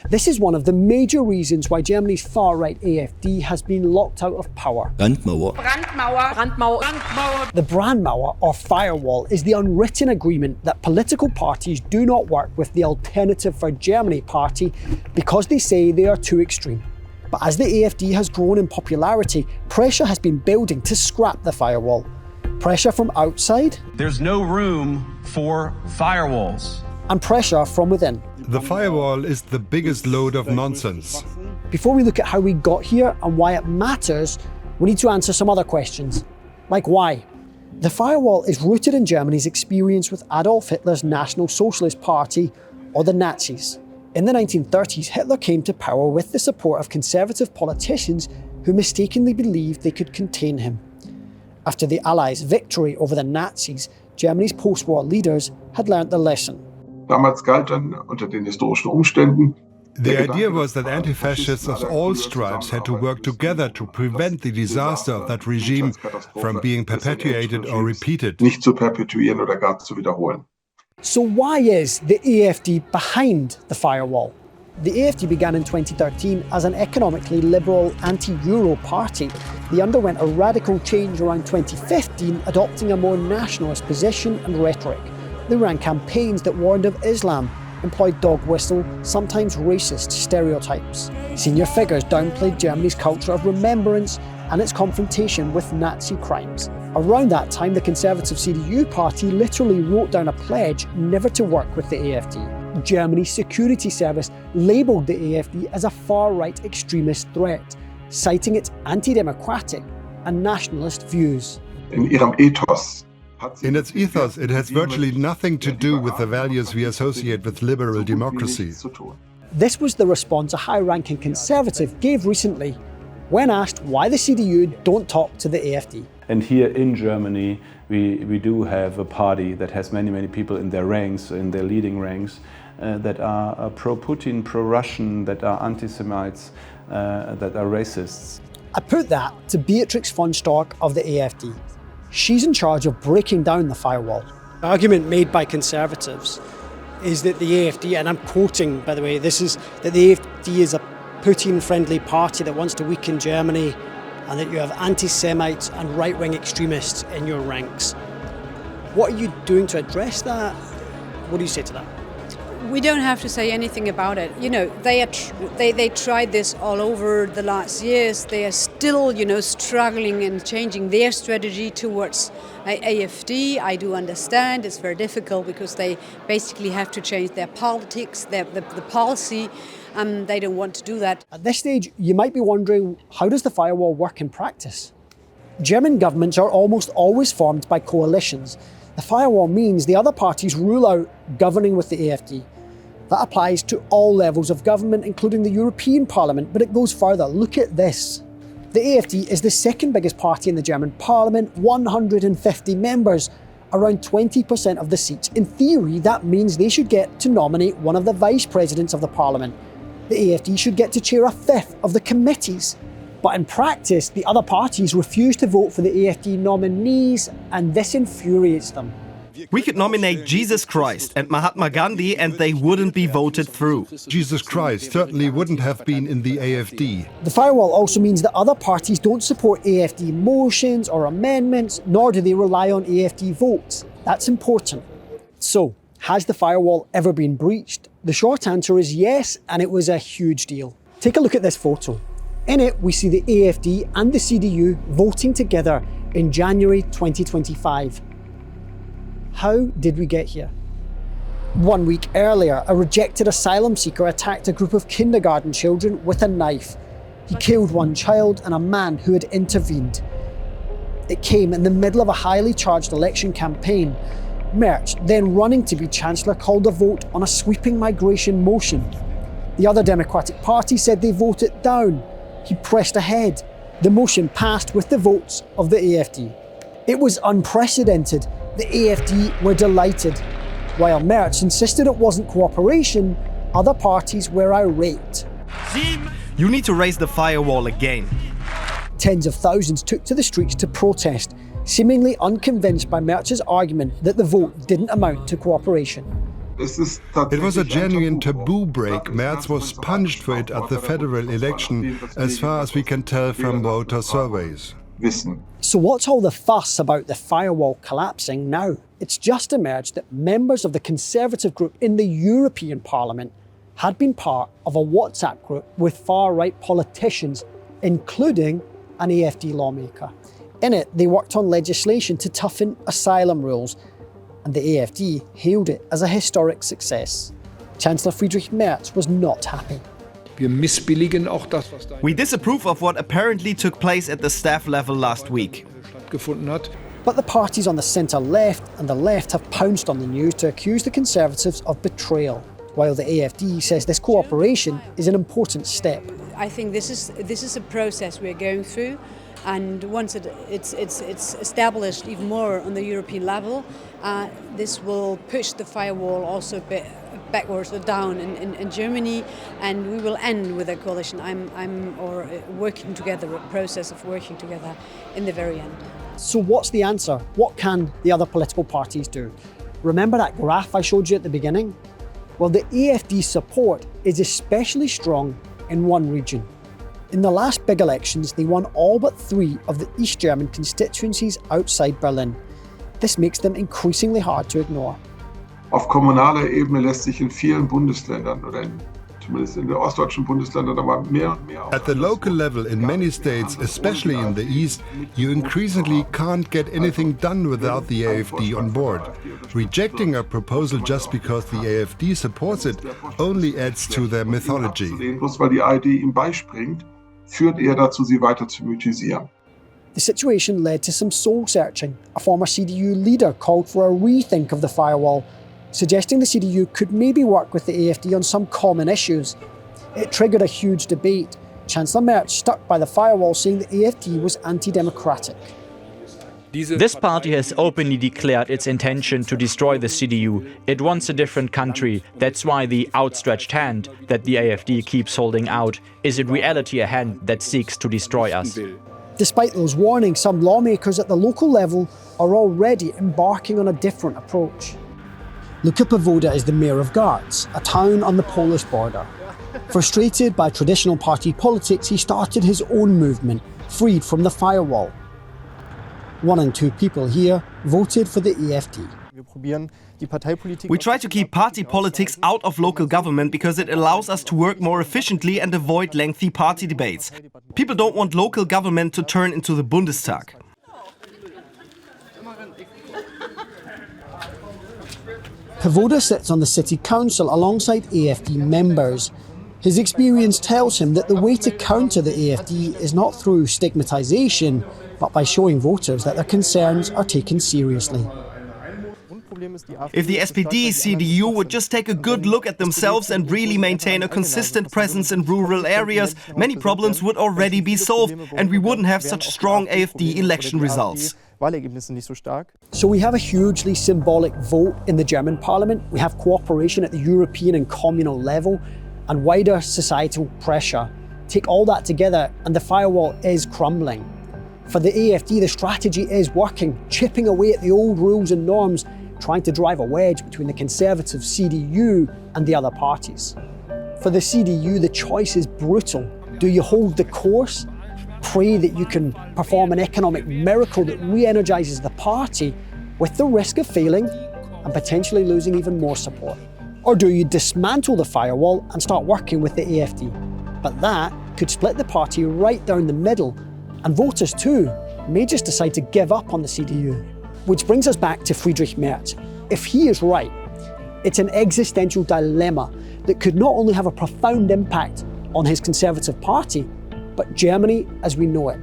This is one of the major reasons why Germany's far-right AfD has been locked out of power. Brandmauer. The Brandmauer, or firewall, is the unwritten agreement that political parties do not work with the Alternative for Germany party because they say they are too extreme. But as the AfD has grown in popularity, pressure has been building to scrap the firewall. Pressure from outside. There's no room for firewalls. And pressure from within. The firewall is the biggest load of nonsense. Before we look at how we got here and why it matters, we need to answer some other questions. Like why? The firewall is rooted in Germany's experience with Adolf Hitler's National Socialist Party, or the Nazis. In the 1930s, Hitler came to power with the support of conservative politicians who mistakenly believed they could contain him. After the Allies' victory over the Nazis, Germany's post-war leaders had learnt the lesson. Damals galt dann unter den historischen Umständen. The idea was that anti-fascists of all stripes had to work together to prevent the disaster of that regime from being perpetuated or repeated. Nicht zu perpetuieren oder gar zu wiederholen. So why is the AfD behind the firewall? The AfD began in 2013 as an economically liberal anti-Euro party. They underwent a radical change around 2015, adopting a more nationalist position and rhetoric. They ran campaigns that warned of Islam, employed dog whistle, sometimes racist stereotypes. Senior figures downplayed Germany's culture of remembrance and its confrontation with Nazi crimes. Around that time, the conservative CDU party literally wrote down a pledge never to work with the AfD. Germany's security service labelled the AfD as a far-right extremist threat, citing its anti-democratic and nationalist views. In ihrem Ethos. In its ethos, it has virtually nothing to do with the values we associate with liberal democracy. This was the response a high-ranking conservative gave recently when asked why the CDU don't talk to the AfD. And here in Germany, we do have a party that has many people in their ranks, in their leading ranks, that are pro-Putin, pro-Russian, that are antisemites, that are racists. I put that to Beatrix von Storck of the AfD. She's in charge of breaking down the firewall. The argument made by conservatives is that the AfD, and I'm quoting, by the way, this is that the AfD is a Putin-friendly party that wants to weaken Germany, and that you have anti-Semites and right-wing extremists in your ranks. What are you doing to address that? What do you say to that? We don't have to say anything about it. You know, they tried this all over the last years. They are still, struggling and changing their strategy towards AfD. I do understand it's very difficult because they basically have to change their politics, the policy. They don't want to do that. At this stage, you might be wondering, how does the firewall work in practice? German governments are almost always formed by coalitions. The firewall means the other parties rule out governing with the AfD. That applies to all levels of government, including the European Parliament, but it goes further. Look at this. The AfD is the second biggest party in the German Parliament, 150 members, around 20% of the seats. In theory, that means they should get to nominate one of the vice presidents of the Parliament. The AfD should get to chair a fifth of the committees. But in practice, the other parties refuse to vote for the AfD nominees, and this infuriates them. We could nominate Jesus Christ and Mahatma Gandhi and they wouldn't be voted through. Jesus Christ certainly wouldn't have been in the AfD. The firewall also means that other parties don't support AfD motions or amendments, nor do they rely on AfD votes. That's important. So, has the firewall ever been breached? The short answer is yes, and it was a huge deal. Take a look at this photo. In it, we see the AfD and the CDU voting together in January 2025. How did we get here? 1 week earlier, a rejected asylum seeker attacked a group of kindergarten children with a knife. He killed one child and a man who had intervened. It came in the middle of a highly charged election campaign. Merz, then running to be Chancellor, called a vote on a sweeping migration motion. The other Democratic Party said they vote it down. He pressed ahead. The motion passed with the votes of the AfD. It was unprecedented. The AfD were delighted. While Merz insisted it wasn't cooperation, other parties were irate. You need to raise the firewall again. Tens of thousands took to the streets to protest, seemingly unconvinced by Merz's argument that the vote didn't amount to cooperation. It was a genuine taboo break. Merz was punished for it at the federal election, as far as we can tell from voter surveys. So what's all the fuss about the firewall collapsing now? It's just emerged that members of the Conservative group in the European Parliament had been part of a WhatsApp group with far-right politicians, including an AfD lawmaker. In it, they worked on legislation to toughen asylum rules, and the AfD hailed it as a historic success. Chancellor Friedrich Merz was not happy. We disapprove of what apparently took place at the staff level last week. But the parties on the centre-left and the left have pounced on the news to accuse the Conservatives of betrayal, while the AfD says this cooperation is an important step. I think this is a process we're going through, and once it's established even more on the European level, this will push the firewall also a bit backwards or down in Germany, and we will end with a coalition. Working together, a process of working together in the very end. So what's the answer? What can the other political parties do? Remember that graph I showed you at the beginning? Well, the AfD support is especially strong in one region. In the last big elections, they won all but 3 of the East German constituencies outside Berlin. This makes them increasingly hard to ignore. Auf kommunaler Ebene lässt sich in vielen Bundesländern oder zumindest in den ostdeutschen Bundesländern aber mehr und mehr. At the local level in many states, especially in the east, you increasingly can't get anything done without the AfD on board. Rejecting a proposal just because the AfD supports it only adds to their mythology. Bloß weil die AfD ihm beispringt, führt eher dazu, sie weiter zu mythisieren. The situation led to some soul-searching. A former CDU leader called for a rethink of the firewall, suggesting the CDU could maybe work with the AfD on some common issues. It triggered a huge debate. Chancellor Merz stuck by the firewall, saying the AfD was anti-democratic. This party has openly declared its intention to destroy the CDU. It wants a different country. That's why the outstretched hand that the AfD keeps holding out is in reality a hand that seeks to destroy us. Despite those warnings, some lawmakers at the local level are already embarking on a different approach. Luka Pawoda is the mayor of Garz, a town on the Polish border. Frustrated by traditional party politics, he started his own movement, freed from the firewall. 1 in 2 people here voted for the AfD. We try to keep party politics out of local government because it allows us to work more efficiently and avoid lengthy party debates. People don't want local government to turn into the Bundestag. Pawoda sits on the city council alongside AfD members. His experience tells him that the way to counter the AfD is not through stigmatisation, but by showing voters that their concerns are taken seriously. If the SPD-CDU would just take a good look at themselves and really maintain a consistent presence in rural areas, many problems would already be solved and we wouldn't have such strong AfD election results. So we have a hugely symbolic vote in the German parliament, we have cooperation at the European and communal level, and wider societal pressure. Take all that together and the firewall is crumbling. For the AfD, the strategy is working, chipping away at the old rules and norms, trying to drive a wedge between the Conservative CDU and the other parties. For the CDU, the choice is brutal. Do you hold the course? Pray that you can perform an economic miracle that re-energises the party with the risk of failing and potentially losing even more support? Or do you dismantle the firewall and start working with the AfD? But that could split the party right down the middle, and voters too may just decide to give up on the CDU. Which brings us back to Friedrich Merz. If he is right, it's an existential dilemma that could not only have a profound impact on his Conservative Party, but Germany as we know it.